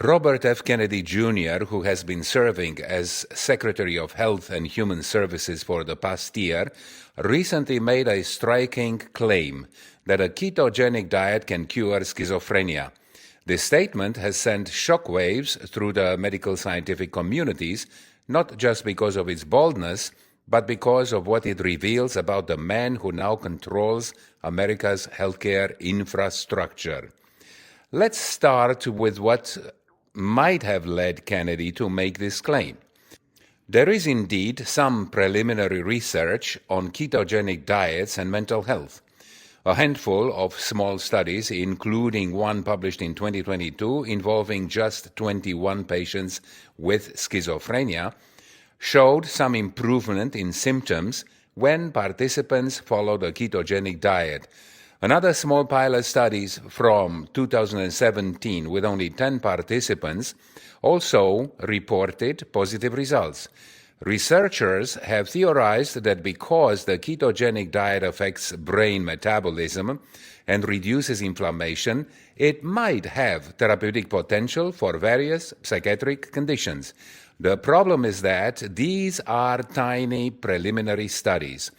Robert F. Kennedy Jr., who has been serving as Secretary of Health and Human Services for the past year, recently made a striking claim that a ketogenic diet can cure schizophrenia. This statement has sent shockwaves through the medical scientific communities, not just because of its boldness, but because of what it reveals about the man who now controls America's healthcare infrastructure. Let's start with what might have led Kennedy to make this claim. There is indeed some preliminary research on ketogenic diets and mental health. A handful of small studies, including one published in 2022 involving just 21 patients with schizophrenia, showed some improvement in symptoms when participants followed a ketogenic diet. Another small pilot studies from 2017 with only 10 participants also reported positive results. Researchers have theorized that because the ketogenic diet affects brain metabolism and reduces inflammation, it might have therapeutic potential for various psychiatric conditions. The problem is that these are tiny preliminary studies.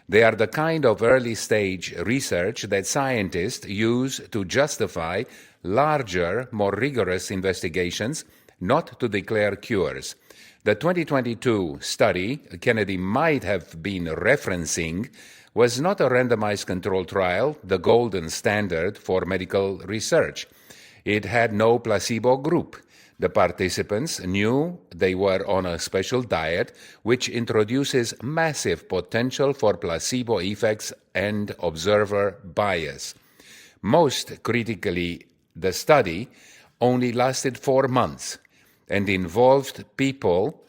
They are the kind of early-stage research that scientists use to justify larger, more rigorous investigations, not to declare cures. The 2022 study Kennedy might have been referencing was not a randomized controlled trial, the golden standard for medical research. It had no placebo group. The participants knew they were on a special diet, which introduces massive potential for placebo effects and observer bias. Most critically, the study only lasted 4 months and involved people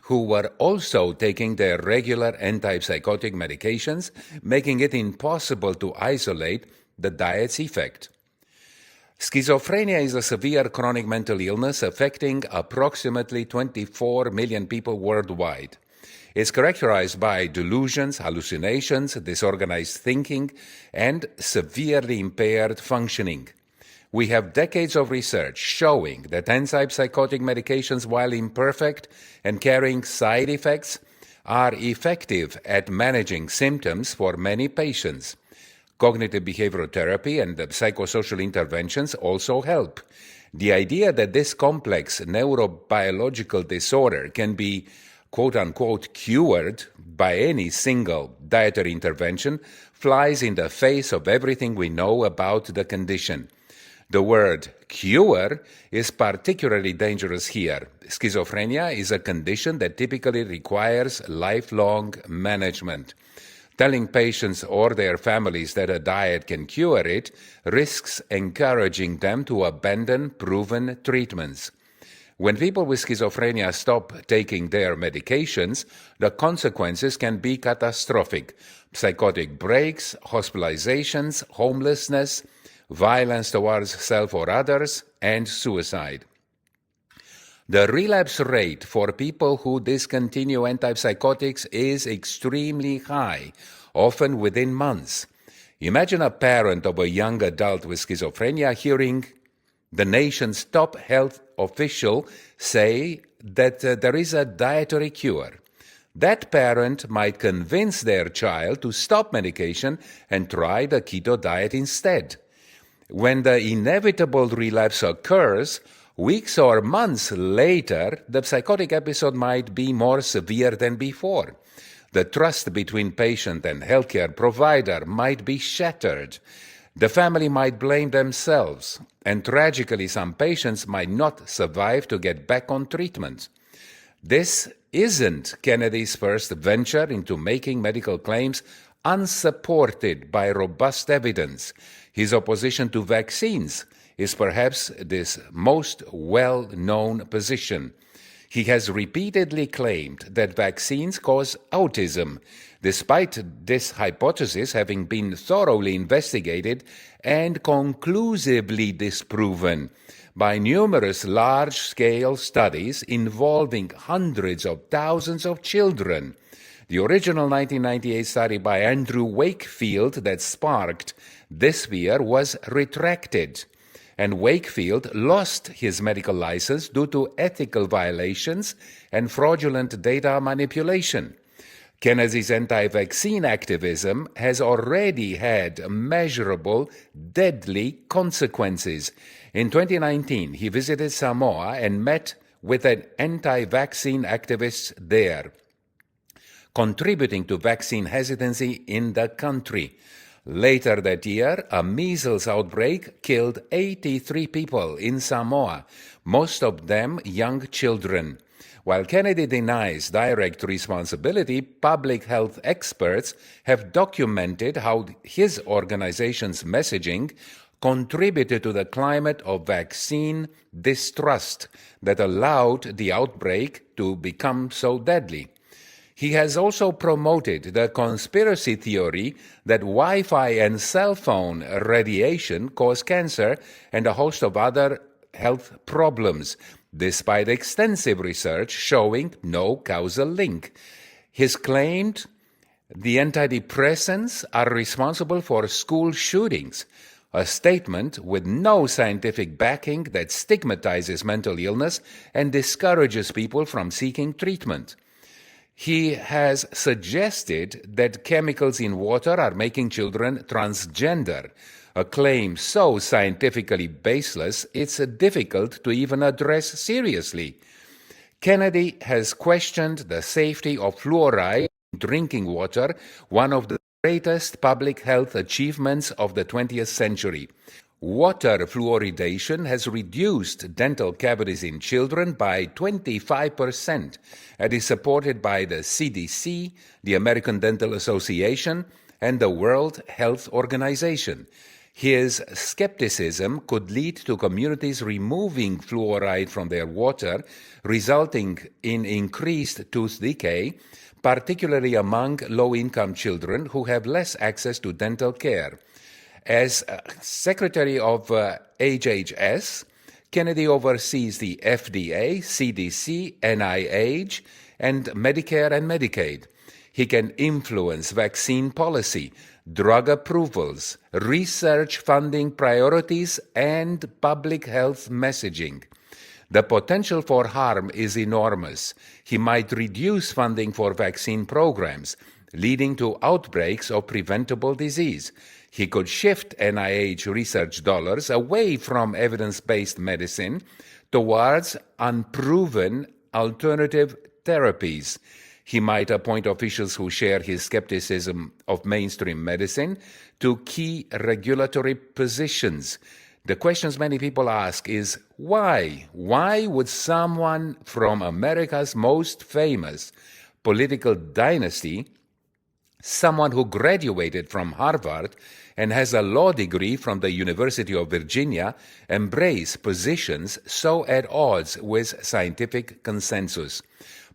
who were also taking their regular antipsychotic medications, making it impossible to isolate the diet's effect. Schizophrenia is a severe chronic mental illness affecting approximately 24 million people worldwide. It's characterized by delusions, hallucinations, disorganized thinking, and severely impaired functioning. We have decades of research showing that antipsychotic medications, while imperfect and carrying side effects, are effective at managing symptoms for many patients. Cognitive behavioral therapy and psychosocial interventions also help. The idea that this complex neurobiological disorder can be quote-unquote cured by any single dietary intervention flies in the face of everything we know about the condition. The word cure is particularly dangerous here. Schizophrenia is a condition that typically requires lifelong management. Telling patients or their families that a diet can cure it risks encouraging them to abandon proven treatments. When people with schizophrenia stop taking their medications, the consequences can be catastrophic. Psychotic breaks, hospitalizations, homelessness, violence towards self or others, and suicide. The relapse rate for people who discontinue antipsychotics is extremely high, often within months. Imagine a parent of a young adult with schizophrenia hearing the nation's top health official say that there is a dietary cure. That parent might convince their child to stop medication and try the keto diet instead. When the inevitable relapse occurs, weeks or months later, the psychotic episode might be more severe than before. The trust between patient and healthcare provider might be shattered. The family might blame themselves, and tragically, some patients might not survive to get back on treatment. This isn't Kennedy's first venture into making medical claims unsupported by robust evidence. His opposition to vaccines is perhaps this most well-known position. He has repeatedly claimed that vaccines cause autism, despite this hypothesis having been thoroughly investigated and conclusively disproven by numerous large-scale studies involving hundreds of thousands of children. The original 1998 study by Andrew Wakefield that sparked this fear was retracted, and Wakefield lost his medical license due to ethical violations and fraudulent data manipulation. Kennedy's anti-vaccine activism has already had measurable, deadly consequences. In 2019, he visited Samoa and met with an anti-vaccine activist there, contributing to vaccine hesitancy in the country. Later that year, a measles outbreak killed 83 people in Samoa, most of them young children. While Kennedy denies direct responsibility, public health experts have documented how his organization's messaging contributed to the climate of vaccine distrust that allowed the outbreak to become so deadly. He has also promoted the conspiracy theory that Wi-Fi and cell phone radiation cause cancer and a host of other health problems, despite extensive research showing no causal link. He's claimed the antidepressants are responsible for school shootings, a statement with no scientific backing that stigmatizes mental illness and discourages people from seeking treatment. He has suggested that chemicals in water are making children transgender, a claim so scientifically baseless it's difficult to even address seriously. Kennedy has questioned the safety of fluoride in drinking water, one of the greatest public health achievements of the 20th century. Water fluoridation has reduced dental cavities in children by 25% and is supported by the CDC, the American Dental Association, and the World Health Organization. His skepticism could lead to communities removing fluoride from their water, resulting in increased tooth decay, particularly among low-income children who have less access to dental care. As Secretary of HHS, Kennedy oversees the FDA, CDC, NIH, and Medicare and Medicaid. He can influence vaccine policy, drug approvals, research funding priorities, and public health messaging. The potential for harm is enormous. He might reduce funding for vaccine programs, leading to outbreaks of preventable disease. He could shift NIH research dollars away from evidence-based medicine towards unproven alternative therapies. He might appoint officials who share his skepticism of mainstream medicine to key regulatory positions. The questions many people ask is, why? Why would someone from America's most famous political dynasty, someone who graduated from Harvard and has a law degree from the University of Virginia, embrace positions so at odds with scientific consensus?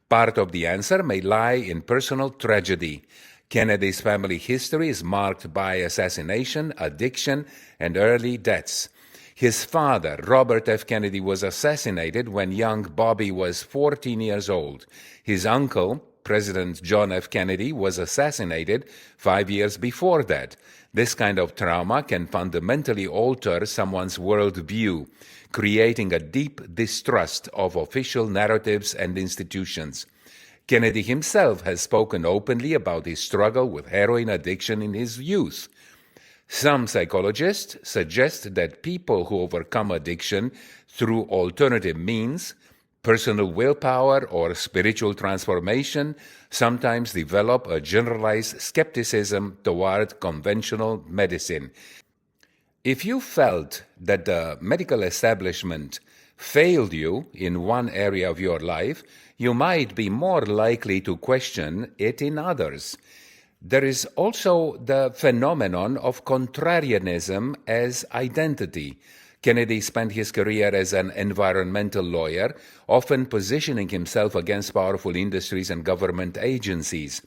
Part of the answer may lie in personal tragedy. Kennedy's family history is marked by assassination, addiction, and early deaths. His father, Robert F. Kennedy, was assassinated when young Bobby was 14 years old. His uncle, President John F. Kennedy, was assassinated 5 years before that. This kind of trauma can fundamentally alter someone's worldview, creating a deep distrust of official narratives and institutions. Kennedy himself has spoken openly about his struggle with heroin addiction in his youth. Some psychologists suggest that people who overcome addiction through alternative means, personal willpower, or spiritual transformation, sometimes develop a generalized skepticism toward conventional medicine. If you felt that the medical establishment failed you in one area of your life, you might be more likely to question it in others. There is also the phenomenon of contrarianism as identity. Kennedy spent his career as an environmental lawyer, often positioning himself against powerful industries and government agencies.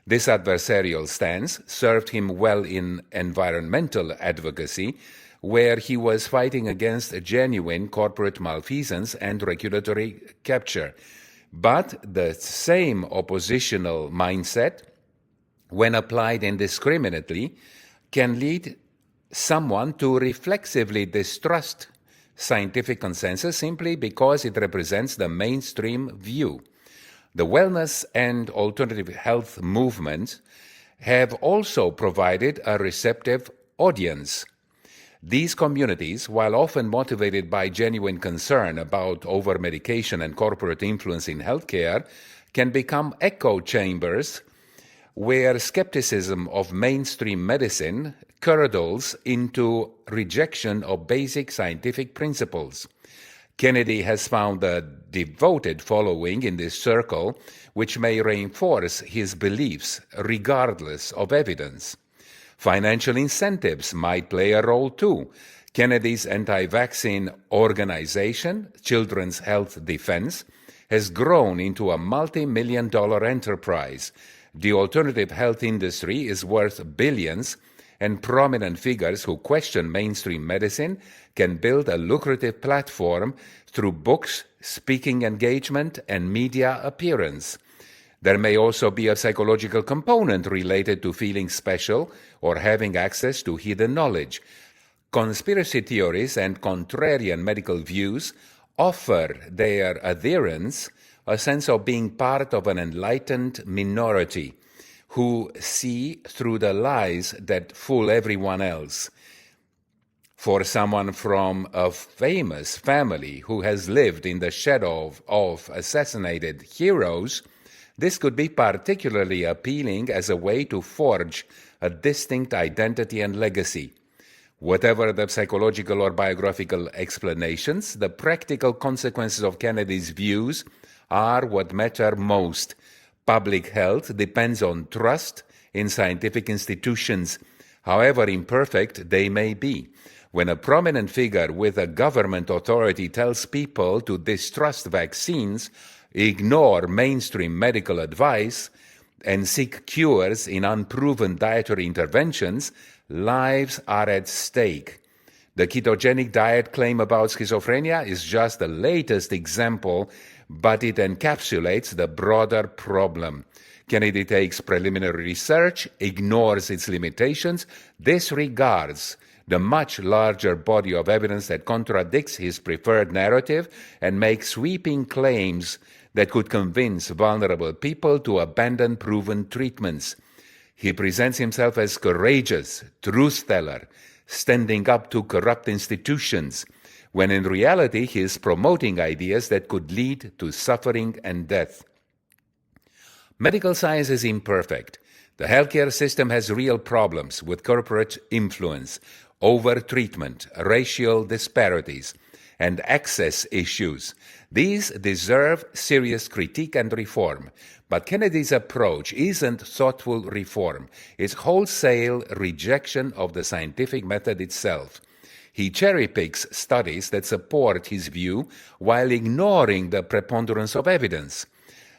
This adversarial stance served him well in environmental advocacy, where he was fighting against genuine corporate malfeasance and regulatory capture. But the same oppositional mindset, when applied indiscriminately, can lead someone to reflexively distrust scientific consensus simply because it represents the mainstream view. The wellness and alternative health movements have also provided a receptive audience. These communities, while often motivated by genuine concern about over-medication and corporate influence in healthcare, can become echo chambers where skepticism of mainstream medicine curdles into rejection of basic scientific principles. Kennedy has found a devoted following in this circle, which may reinforce his beliefs regardless of evidence. Financial incentives might play a role too. Kennedy's anti-vaccine organization, Children's Health Defense, has grown into a multi-million-dollar enterprise. The alternative health industry is worth billions, and prominent figures who question mainstream medicine can build a lucrative platform through books, speaking engagement, and media appearance. There may also be a psychological component related to feeling special or having access to hidden knowledge. Conspiracy theories and contrarian medical views offer their adherents a sense of being part of an enlightened minority who see through the lies that fool everyone else. For someone from a famous family who has lived in the shadow of assassinated heroes, this could be particularly appealing as a way to forge a distinct identity and legacy. Whatever the psychological or biographical explanations, the practical consequences of Kennedy's views are what matter most. Public health depends on trust in scientific institutions, however imperfect they may be. When a prominent figure with a government authority tells people to distrust vaccines, ignore mainstream medical advice, and seek cures in unproven dietary interventions, lives are at stake. The ketogenic diet claim about schizophrenia is just the latest example, but it encapsulates the broader problem. Kennedy takes preliminary research, ignores its limitations, disregards the much larger body of evidence that contradicts his preferred narrative, and makes sweeping claims that could convince vulnerable people to abandon proven treatments. He presents himself as courageous, truth-teller, standing up to corrupt institutions, when in reality he is promoting ideas that could lead to suffering and death. Medical science is imperfect. The healthcare system has real problems with corporate influence, over-treatment, racial disparities, and access issues. These deserve serious critique and reform. But Kennedy's approach isn't thoughtful reform. It's wholesale rejection of the scientific method itself. He cherry-picks studies that support his view while ignoring the preponderance of evidence.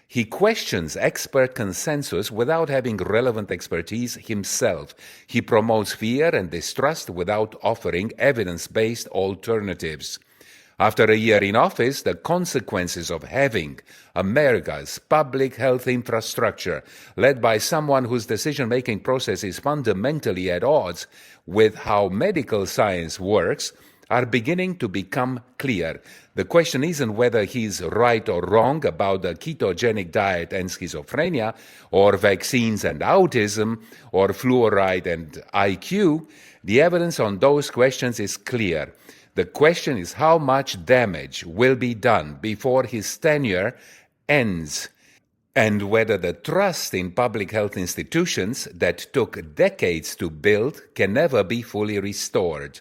He questions expert consensus without having relevant expertise himself. He promotes fear and distrust without offering evidence-based alternatives. After a year in office, the consequences of having America's public health infrastructure led by someone whose decision-making process is fundamentally at odds with how medical science works are beginning to become clear. The question isn't whether he's right or wrong about the ketogenic diet and schizophrenia, or vaccines and autism, or fluoride and IQ. The evidence on those questions is clear. The question is how much damage will be done before his tenure ends, and whether the trust in public health institutions that took decades to build can never be fully restored.